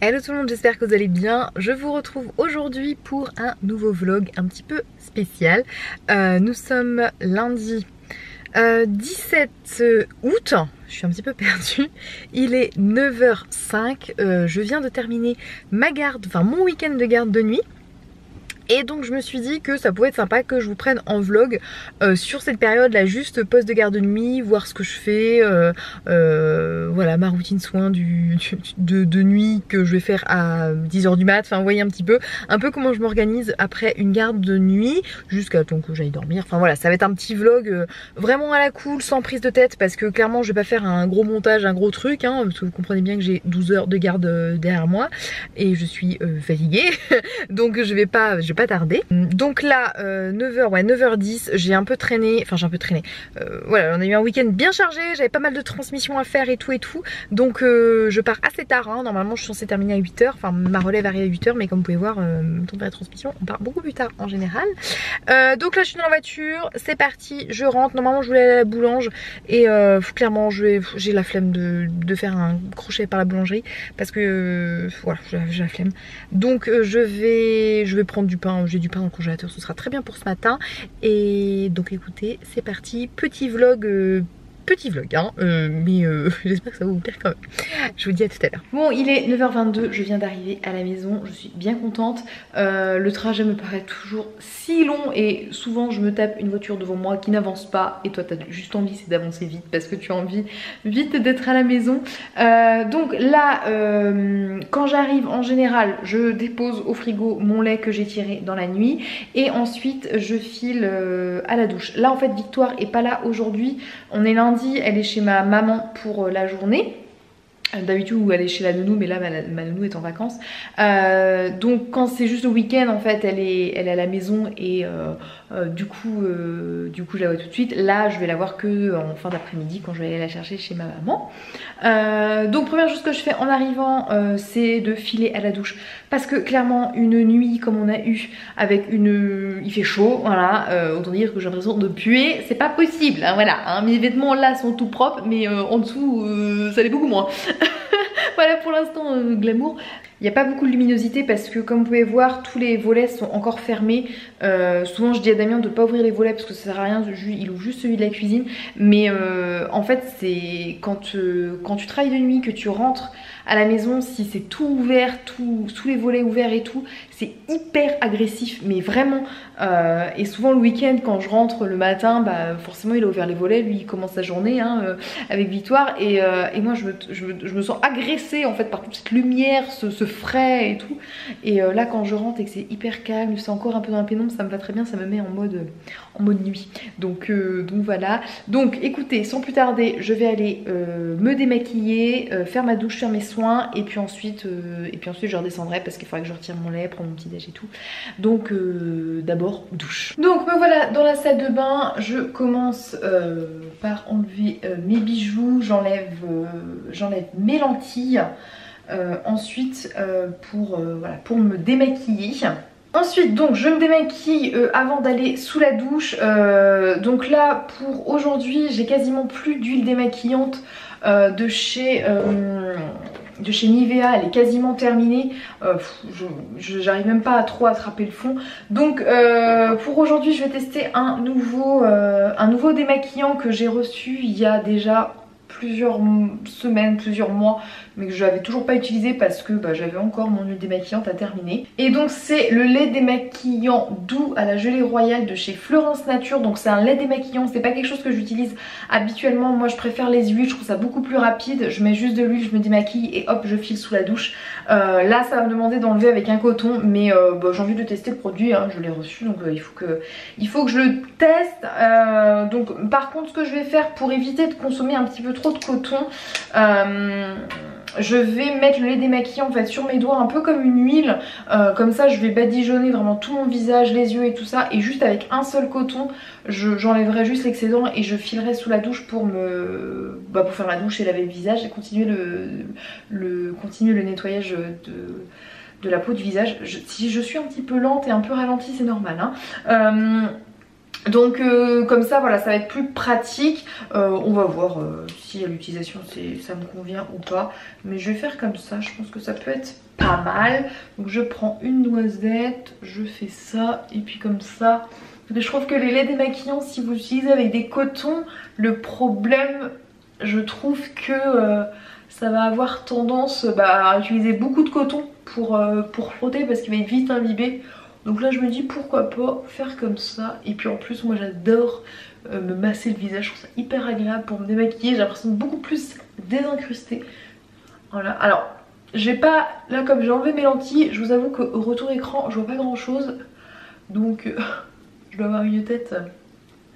Hello tout le monde, j'espère que vous allez bien. Je vous retrouve aujourd'hui pour un nouveau vlog un petit peu spécial. Nous sommes lundi 17 août, je suis un petit peu perdue. Il est 9h05, je viens de terminer ma garde, enfin mon week-end de garde de nuit. Et donc je me suis dit que ça pouvait être sympa que je vous prenne en vlog sur cette période là, juste post de garde de nuit, voir ce que je fais, voilà ma routine soins de nuit que je vais faire à 10h du mat, enfin vous voyez un peu comment je m'organise après une garde de nuit jusqu'à temps que j'aille dormir. Enfin voilà, ça va être un petit vlog vraiment à la cool, sans prise de tête, parce que clairement je vais pas faire un gros montage, un gros truc, hein, parce que vous comprenez bien que j'ai 12 heures de garde derrière moi et je suis fatiguée donc je vais pas tarder. Donc là 9h, ouais 9h10, j'ai un peu traîné, voilà, on a eu un week-end bien chargé, j'avais pas mal de transmissions à faire et tout donc je pars assez tard, hein. Normalement je suis censée terminer à 8h, enfin ma relève arrive à 8h, mais comme vous pouvez voir, temps de la transmission, on part beaucoup plus tard en général. Donc là je suis dans la voiture, c'est parti, je rentre. Normalement je voulais aller à la boulange et clairement j'ai la flemme de faire un crochet par la boulangerie parce que voilà, j'ai la flemme. Donc je vais prendre du pain, j'ai du pain dans le congélateur, ce sera très bien pour ce matin. Et donc écoutez, c'est parti, petit vlog hein, mais j'espère que ça va vous plaire quand même. Je vous dis à tout à l'heure. Bon, il est 9h22, je viens d'arriver à la maison, je suis bien contente. Le trajet me paraît toujours si long et souvent je me tape une voiture devant moi qui n'avance pas et toi t'as juste envie c'est d'avancer vite parce que tu as envie vite d'être à la maison. Donc là, quand j'arrive en général, je dépose au frigo mon lait que j'ai tiré dans la nuit et ensuite je file à la douche. Là en fait Victoire est pas là aujourd'hui, on est lundi. Elle est chez ma maman pour la journée. D'habitude où elle est chez la nounou, mais là ma nounou est en vacances. Donc quand c'est juste le week-end en fait elle est à la maison et du coup je la vois tout de suite. Là je vais la voir que en fin d'après-midi quand je vais aller la chercher chez ma maman. Donc première chose que je fais en arrivant c'est de filer à la douche parce que clairement une nuit comme on a eu avec il fait chaud, voilà, autant dire que j'ai l'impression de puer, c'est pas possible, hein, voilà, hein, mes vêtements là sont tout propres mais en dessous ça l'est beaucoup moins. Voilà pour l'instant glamour. Il n'y a pas beaucoup de luminosité parce que comme vous pouvez voir tous les volets sont encore fermés. Souvent je dis à Damien de ne pas ouvrir les volets parce que ça sert à rien, il ouvre juste celui de la cuisine. Mais en fait c'est quand tu travailles de nuit, que tu rentres à la maison, si c'est tout ouvert, tous les volets ouverts et tout, c'est hyper agressif, mais vraiment. Et souvent le week-end quand je rentre le matin, bah forcément il a ouvert les volets, lui il commence sa journée hein, avec Victoire et moi je me sens agressée en fait par toute cette lumière, ce frais et tout. Et là quand je rentre et que c'est hyper calme, c'est encore un peu dans la pénombre, ça me va très bien, ça me met en mode nuit. Donc voilà. Donc écoutez, sans plus tarder, je vais aller me démaquiller, faire ma douche, faire mes soins et puis ensuite je redescendrai parce qu'il faudra que je retire mon lait, prendre mon petit déj et tout. Donc d'abord douche. Donc me voilà dans la salle de bain, je commence par enlever mes bijoux, j'enlève mes lentilles. Ensuite pour me démaquiller. Ensuite donc je me démaquille avant d'aller sous la douche. Donc là pour aujourd'hui j'ai quasiment plus d'huile démaquillante de chez Nivea, elle est quasiment terminée. J'arrive même pas à trop attraper le fond. Donc pour aujourd'hui je vais tester un nouveau démaquillant que j'ai reçu il y a déjà plusieurs semaines, plusieurs mois, mais que je n'avais toujours pas utilisé parce que j'avais encore mon huile démaquillante à terminer. Et donc c'est le lait démaquillant doux à la gelée royale de chez Florence Nature. Donc c'est un lait démaquillant, c'est pas quelque chose que j'utilise habituellement. Moi je préfère les huiles, je trouve ça beaucoup plus rapide. Je mets juste de l'huile, je me démaquille et hop je file sous la douche. Là ça va me demander d'enlever avec un coton, mais j'ai envie de tester le produit, hein. Je l'ai reçu donc il faut que je le teste. Donc par contre ce que je vais faire pour éviter de consommer un petit peu trop de coton, je vais mettre le lait démaquillant en fait sur mes doigts un peu comme une huile, comme ça je vais badigeonner vraiment tout mon visage, les yeux et tout ça, et juste avec un seul coton j'enlèverai juste l'excédent et je filerai sous la douche pour faire la douche et laver le visage et continuer le nettoyage de la peau du visage. Si je suis un petit peu lente et un peu ralentie c'est normal hein. Donc comme ça voilà, ça va être plus pratique. On va voir si à l'utilisation ça me convient ou pas. Mais je vais faire comme ça, je pense que ça peut être pas mal. Donc je prends une noisette, je fais ça et puis comme ça. Je trouve que les laits démaquillants, si vous utilisez avec des cotons, le problème, je trouve que ça va avoir tendance à utiliser beaucoup de coton pour frotter parce qu'il va être vite imbibé. Donc là je me dis pourquoi pas faire comme ça. Et puis en plus moi j'adore me masser le visage, je trouve ça hyper agréable pour me démaquiller. J'ai l'impression de beaucoup plus désincruster. Voilà, alors j'ai pas, là comme j'ai enlevé mes lentilles, je vous avoue qu'au retour écran je vois pas grand chose. Donc je dois avoir une tête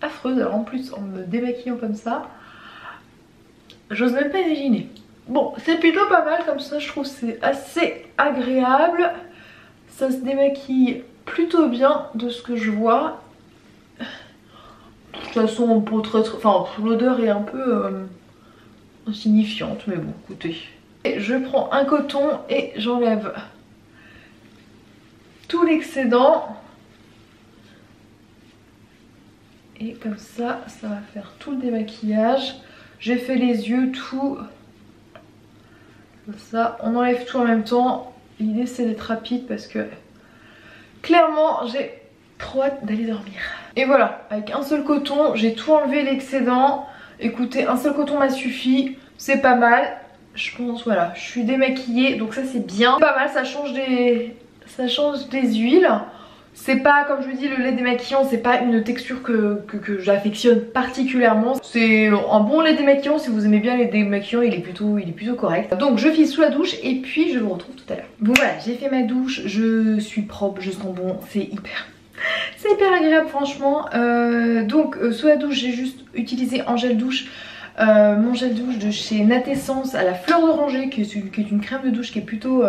affreuse. Alors en plus en me démaquillant comme ça, j'ose même pas imaginer. Bon c'est plutôt pas mal comme ça, je trouve c'est assez agréable. Ça se démaquille plutôt bien de ce que je vois. De toute façon pour l'odeur est un peu insignifiante, mais bon écoutez. Et je prends un coton et j'enlève tout l'excédent. Et comme ça, ça va faire tout le démaquillage. J'ai fait les yeux, tout. Comme ça, on enlève tout en même temps. L'idée c'est d'être rapide parce que clairement j'ai trop hâte d'aller dormir. Et voilà, avec un seul coton, j'ai tout enlevé l'excédent. Écoutez, un seul coton m'a suffi, c'est pas mal. Je pense, voilà, je suis démaquillée, donc ça c'est bien. Pas mal, ça change des huiles. C'est pas, comme je vous dis, le lait démaquillant, c'est pas une texture que j'affectionne particulièrement. C'est un bon lait démaquillant, si vous aimez bien les démaquillants, il est plutôt correct. Donc je file sous la douche et puis je vous retrouve tout à l'heure. Bon voilà, j'ai fait ma douche, je suis propre, je sens bon, c'est hyper agréable franchement. Donc sous la douche, j'ai juste utilisé en gel douche. Mon gel douche de chez Natessence à la fleur d'oranger qui est une crème de douche qui est plutôt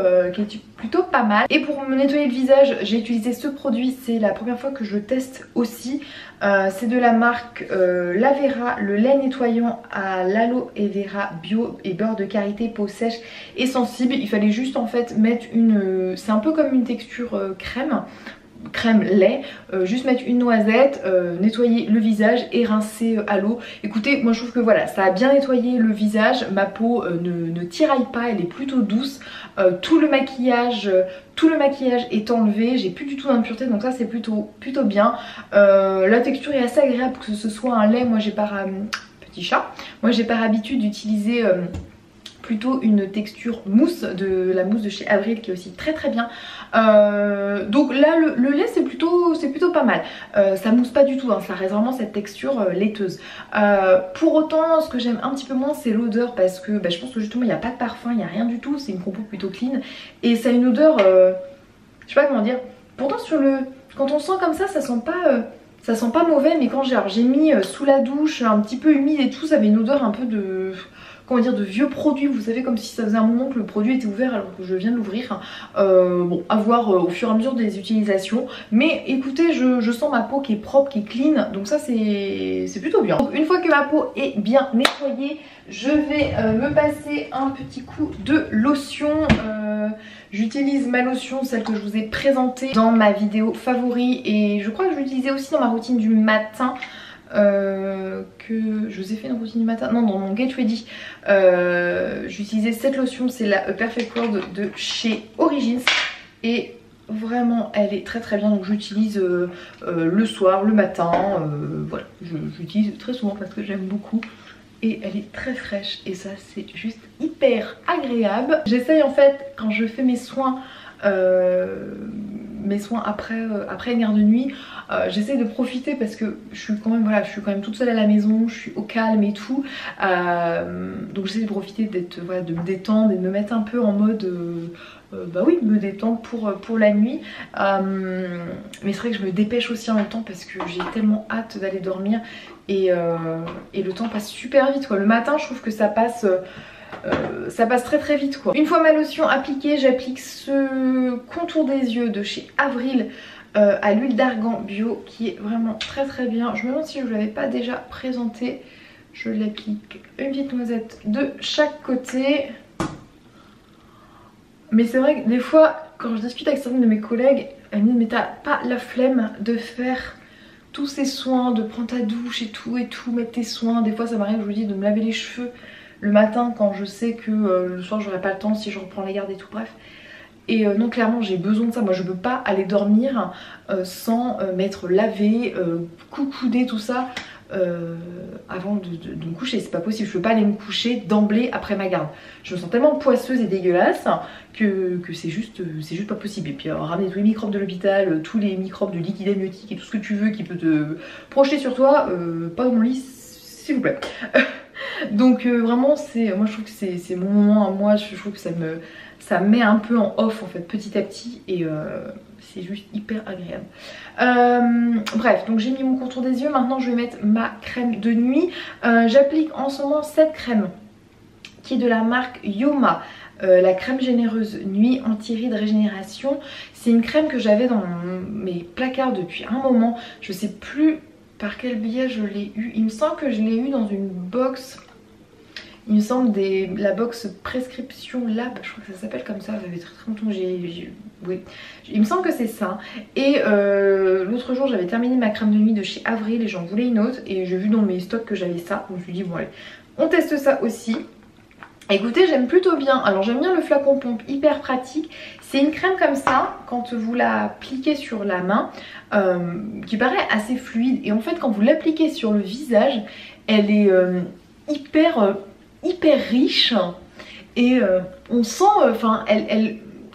pas mal. Et pour me nettoyer le visage j'ai utilisé ce produit, c'est la première fois que je le teste aussi. C'est de la marque Lavera, le lait nettoyant à l'aloe vera bio et beurre de karité, peau sèche et sensible. Il fallait juste en fait mettre c'est un peu comme une texture crème lait, juste mettre une noisette, nettoyer le visage et rincer à l'eau. Écoutez, moi je trouve que voilà, ça a bien nettoyé le visage, ma peau ne tiraille pas, elle est plutôt douce. Tout le maquillage est enlevé, j'ai plus du tout d'impureté, donc ça c'est plutôt bien. La texture est assez agréable, que ce soit un lait, moi j'ai pas petit chat, moi j'ai par habitude d'utiliser plutôt une texture mousse, la mousse de chez Avril qui est aussi très bien. Donc là le lait c'est plutôt pas mal. Ça mousse pas du tout, hein, ça reste vraiment cette texture laiteuse. Pour autant ce que j'aime un petit peu moins c'est l'odeur, parce que je pense que justement il n'y a pas de parfum, il n'y a rien du tout, c'est une compo plutôt clean. Et ça a une odeur, je sais pas comment dire, pourtant quand on sent comme ça sent pas mauvais, mais quand j'ai mis sous la douche un petit peu humide et tout, ça avait une odeur un peu de... comment dire, de vieux produits, vous savez, comme si ça faisait un moment que le produit était ouvert alors que je viens de l'ouvrir. Bon, à voir au fur et à mesure des utilisations. Mais écoutez, je sens ma peau qui est propre, qui est clean, donc ça c'est plutôt bien. Donc une fois que ma peau est bien nettoyée, je vais me passer un petit coup de lotion. J'utilise ma lotion, celle que je vous ai présentée dans ma vidéo favori, et je crois que je l'utilisais aussi dans ma routine du matin. Que je vous ai fait une routine du matin, non, dans mon Get Ready, j'utilisais cette lotion, c'est la Perfect World de chez Origins, et vraiment elle est très bien, donc j'utilise le soir, le matin, voilà, j'utilise très souvent parce que j'aime beaucoup. Et elle est très fraîche et ça c'est juste hyper agréable. J'essaye en fait quand je fais mes soins après une heure de nuit, j'essaie de profiter parce que je suis quand même toute seule à la maison, je suis au calme et tout, donc j'essaie de profiter de me détendre et de me mettre un peu en mode oui, me détendre pour la nuit, mais c'est vrai que je me dépêche aussi en même temps parce que j'ai tellement hâte d'aller dormir, et le temps passe super vite quoi. Le matin je trouve que ça passe très vite quoi. Une fois ma lotion appliquée, j'applique ce contour des yeux de chez Avril à l'huile d'argan bio qui est vraiment très bien. Je me demande si je ne vous l'avais pas déjà présenté. Je l'applique une petite noisette de chaque côté. Mais c'est vrai que des fois quand je discute avec certaines de mes collègues, elles me disent mais t'as pas la flemme de faire tous ces soins, de prendre ta douche et tout, mettre tes soins. Des fois ça m'arrive, je vous dis, de me laver les cheveux le matin quand je sais que le soir j'aurai pas le temps si je reprends les gardes et tout, bref. Et non, clairement j'ai besoin de ça. Moi je peux pas aller dormir sans m'être lavée, coucoudée, tout ça avant de me coucher. C'est pas possible, je peux pas aller me coucher d'emblée après ma garde. Je me sens tellement poisseuse et dégueulasse que c'est juste pas possible. Et puis ramener tous les microbes de l'hôpital, tous les microbes de liquide amniotique et tout ce que tu veux qui peut te projeter sur toi, pas dans mon lit s'il vous plaît. Donc vraiment moi je trouve que c'est mon moment à moi. Je trouve que ça me met un peu en off en fait petit à petit et c'est juste hyper agréable. Bref, donc j'ai mis mon contour des yeux. Maintenant je vais mettre ma crème de nuit. J'applique en ce moment cette crème qui est de la marque Yoma. La crème généreuse nuit anti-rides régénération. C'est une crème que j'avais dans mes placards depuis un moment. Je sais plus par quel biais je l'ai eu. Il me semble que je l'ai eu dans une box. Il me semble la box prescription lab, je crois que ça s'appelle comme ça, ça fait très longtemps que oui. Il me semble que c'est ça. Et l'autre jour j'avais terminé ma crème de nuit de chez Avril et j'en voulais une autre. Et j'ai vu dans mes stocks que j'avais ça. Je me suis dit bon allez, on teste ça aussi. Écoutez, j'aime plutôt bien. Alors j'aime bien le flacon pompe, hyper pratique. C'est une crème comme ça, quand vous l'appliquez sur la main, qui paraît assez fluide. Et en fait quand vous l'appliquez sur le visage, elle est hyper riche. Et on sent, enfin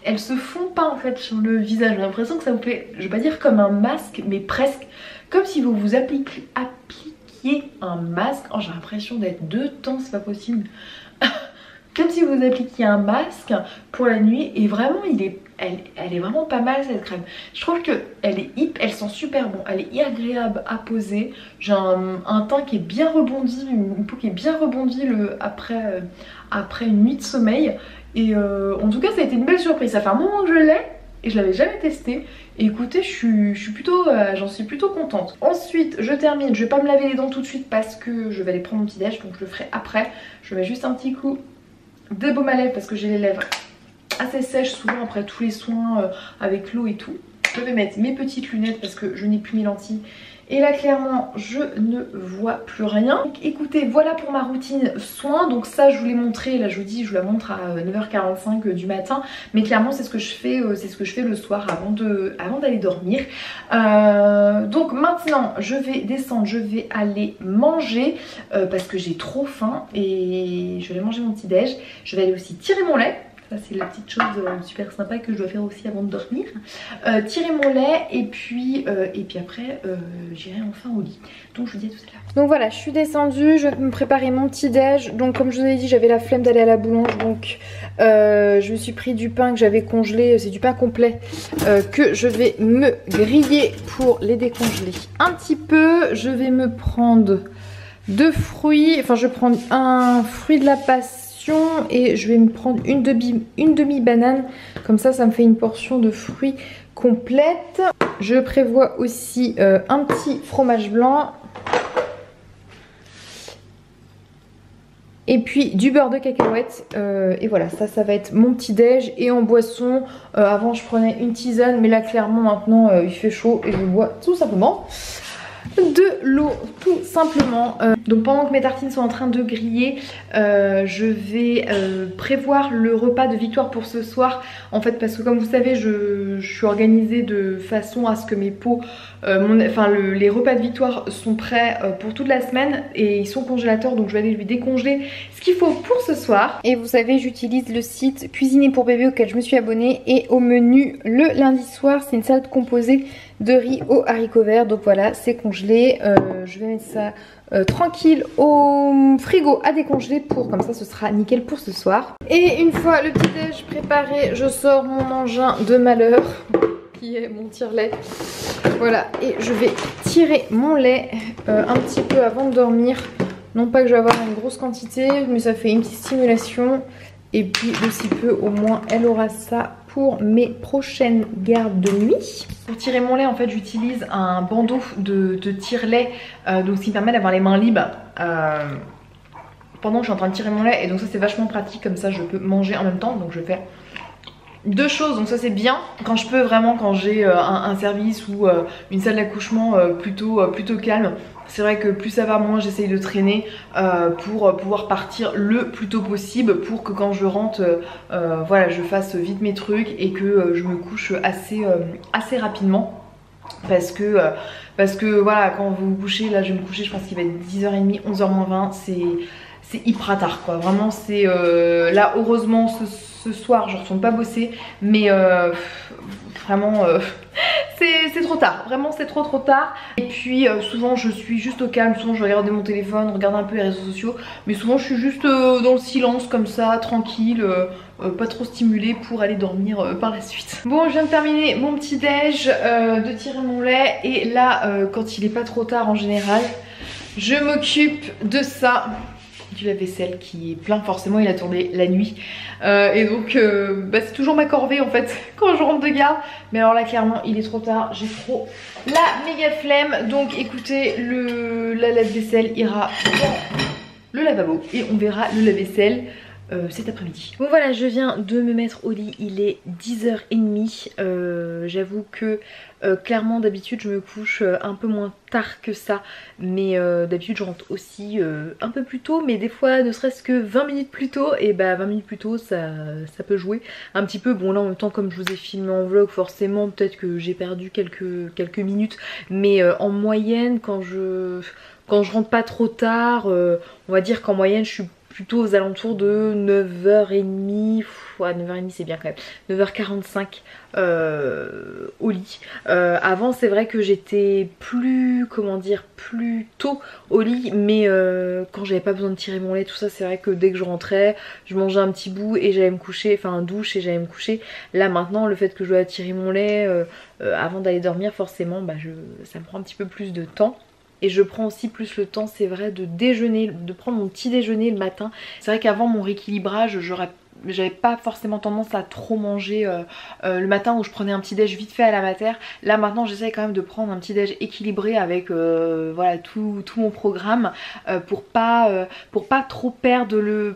elle se fond pas en fait sur le visage. J'ai l'impression que ça vous fait, je vais pas dire comme un masque, mais presque comme si vous vous appliquiez un masque. Oh, j'ai l'impression d'être deux temps, c'est pas possible. Comme si vous appliquiez un masque pour la nuit. Et vraiment elle est vraiment pas mal cette crème. Je trouve que elle sent super bon. Elle est agréable à poser. J'ai un teint qui est bien rebondi, une peau qui est bien rebondie après une nuit de sommeil. Et en tout cas ça a été une belle surprise. Ça fait un moment que je l'ai et je l'avais jamais testé. Et écoutez, j'en suis plutôt contente. Ensuite je termine, je vais pas me laver les dents tout de suite parce que je vais aller prendre mon petit déj, donc je le ferai après. Je mets juste un petit coup de baume à lèvres parce que j'ai les lèvres assez sèches souvent après tous les soins avec l'eau et tout. Je vais mettre mes petites lunettes parce que je n'ai plus mes lentilles. Et là clairement je ne vois plus rien. Donc, écoutez, voilà pour ma routine soins. Donc ça je vous l'ai montré, là je vous dis je vous la montre à 9h45 du matin. Mais clairement c'est ce que je fais le soir avant d'aller dormir. Donc maintenant je vais descendre, je vais aller manger parce que j'ai trop faim. Et je vais aller manger mon petit déj. Je vais aller aussi tirer mon lait. Ça c'est la petite chose super sympa que je dois faire aussi avant de dormir. Tirer mon lait et puis après j'irai enfin au lit. Donc je vous dis à tout à l'heure. Donc voilà, je suis descendue, je vais me préparer mon petit déj. Donc comme je vous ai dit, j'avais la flemme d'aller à la boulange. Donc je me suis pris du pain que j'avais congelé. C'est du pain complet que je vais me griller pour les décongeler un petit peu. Je vais me prendre deux fruits. Enfin je vais prendre un fruit de la passion et je vais me prendre une demi banane. Comme ça me fait une portion de fruits complète. Je prévois aussi un petit fromage blanc. Et puis du beurre de cacahuète. Et voilà, ça va être mon petit déj. Et en boisson, avant je prenais une tisane. Mais là clairement maintenant il fait chaud et je bois tout simplement de l'eau, tout simplement. Donc pendant que mes tartines sont en train de griller, je vais prévoir le repas de Victoire pour ce soir. En fait parce que comme vous savez je suis organisée de façon à ce que mes pots, les repas de Victoire sont prêts pour toute la semaine. Et ils sont congélateurs, donc je vais aller lui décongeler ce qu'il faut pour ce soir. Et vous savez j'utilise le site Cuisiner pour bébé auquel je me suis abonnée. Et au menu le lundi soir c'est une salade composée de riz aux haricots verts. Donc voilà, c'est congelé. Je vais mettre ça tranquille au frigo à décongeler pour comme ça ce sera nickel pour ce soir. Et une fois le petit déj préparé, je sors mon engin de malheur qui est mon tire-lait. Voilà, et je vais tirer mon lait un petit peu avant de dormir. Non pas que je vais avoir une grosse quantité, mais ça fait une petite stimulation. Et puis aussi peu, au moins elle aura ça pour mes prochaines gardes de nuit. Pour tirer mon lait en fait j'utilise un bandeau de tire-lait, donc ce qui me permet d'avoir les mains libres pendant que je suis en train de tirer mon lait. Et donc ça c'est vachement pratique, comme ça je peux manger en même temps. Donc je fais deux choses, donc ça c'est bien quand je peux vraiment, quand j'ai un service ou une salle d'accouchement plutôt calme. C'est vrai que plus ça va, moins j'essaye de traîner pour pouvoir partir le plus tôt possible, pour que quand je rentre, voilà, je fasse vite mes trucs et que je me couche assez rapidement. Parce que voilà, quand vous vous couchez, là je vais me coucher, je pense qu'il va être 10h30, 11h moins 20, c'est hyper tard quoi. Vraiment c'est là heureusement ce soir je retourne pas bosser, mais vraiment c'est trop tard, vraiment c'est trop tard. Et puis souvent je suis juste au calme, souvent je regarde mon téléphone, regarde un peu les réseaux sociaux, mais souvent je suis juste dans le silence comme ça, tranquille, pas trop stimulée pour aller dormir par la suite. Bon, je viens de terminer mon petit déj, de tirer mon lait, et là quand il est pas trop tard en général, je m'occupe de ça, du lave-vaisselle qui est plein, forcément il a tourné la nuit et donc bah, c'est toujours ma corvée en fait quand je rentre de garde. Mais alors là clairement il est trop tard, j'ai trop la méga flemme, donc écoutez, la lave-vaisselle ira dans le lavabo et on verra le lave-vaisselle cet après-midi. Bon voilà, je viens de me mettre au lit, il est 10h30. J'avoue que clairement d'habitude je me couche un peu moins tard que ça, mais d'habitude je rentre aussi un peu plus tôt, mais des fois ne serait-ce que 20 minutes plus tôt, et bah 20 minutes plus tôt ça peut jouer un petit peu. Bon là en même temps comme je vous ai filmé en vlog, forcément peut-être que j'ai perdu quelques minutes, mais en moyenne quand je rentre pas trop tard, on va dire qu'en moyenne je suis plutôt aux alentours de 9h30, ouais, 9h30 c'est bien quand même, 9h45 au lit. Avant c'est vrai que j'étais plus, comment dire, plus tôt au lit, mais quand j'avais pas besoin de tirer mon lait, tout ça, c'est vrai que dès que je rentrais, je mangeais un petit bout et j'allais me coucher, enfin douche et j'allais me coucher. Là maintenant, le fait que je dois tirer mon lait avant d'aller dormir, forcément, bah, ça me prend un petit peu plus de temps. Et je prends aussi plus le temps, c'est vrai, de déjeuner, de prendre mon petit déjeuner le matin. C'est vrai qu'avant mon rééquilibrage, j'avais pas forcément tendance à trop manger le matin, où je prenais un petit déj vite fait à la mater. Là maintenant j'essaie quand même de prendre un petit déj équilibré avec voilà tout mon programme, pour pas trop perdre le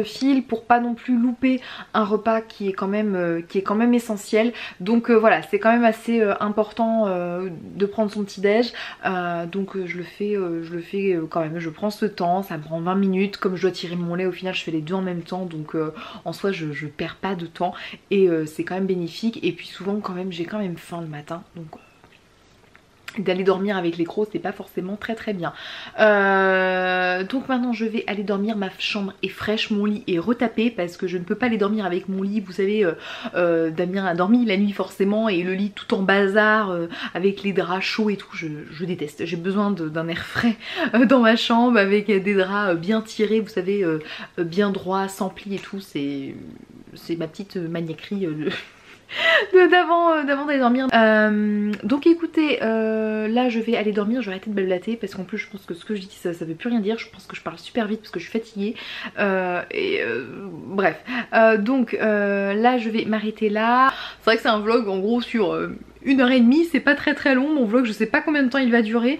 fil, pour pas non plus louper un repas qui est quand même essentiel. Donc voilà, c'est quand même assez important de prendre son petit déj. Donc je le fais quand même, je prends ce temps, ça me prend 20 minutes. Comme je dois tirer mon lait, au final je fais les deux en même temps, donc en soi je perds pas de temps et c'est quand même bénéfique. Et puis souvent quand même j'ai quand même faim le matin, donc d'aller dormir avec les crocs c'est pas forcément très bien. Donc maintenant je vais aller dormir, ma chambre est fraîche, mon lit est retapé parce que je ne peux pas aller dormir avec mon lit, vous savez, Damien a dormi la nuit forcément, et le lit tout en bazar avec les draps chauds et tout, je déteste. J'ai besoin d'un air frais dans ma chambre, avec des draps bien tirés, vous savez, bien droits, sans plis et tout. C'est ma petite maniaquerie d'avant d'aller dormir. Donc écoutez, là je vais aller dormir, je vais arrêter de blablater parce qu'en plus je pense que ce que je dis ça veut plus rien dire. Je pense que je parle super vite parce que je suis fatiguée, bref, donc là je vais m'arrêter là. C'est vrai que c'est un vlog en gros sur 1h30, c'est pas très long mon vlog, je sais pas combien de temps il va durer,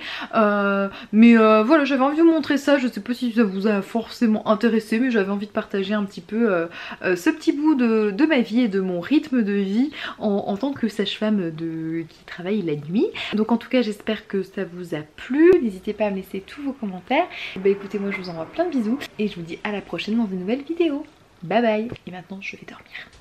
mais voilà, j'avais envie de vous montrer ça. Je sais pas si ça vous a forcément intéressé, mais j'avais envie de partager un petit peu ce petit bout de ma vie et de mon rythme de vie en tant que sage-femme qui travaille la nuit. Donc en tout cas j'espère que ça vous a plu, n'hésitez pas à me laisser tous vos commentaires. Bah écoutez, moi je vous envoie plein de bisous et je vous dis à la prochaine dans une nouvelle vidéo. Bye bye. Et maintenant je vais dormir.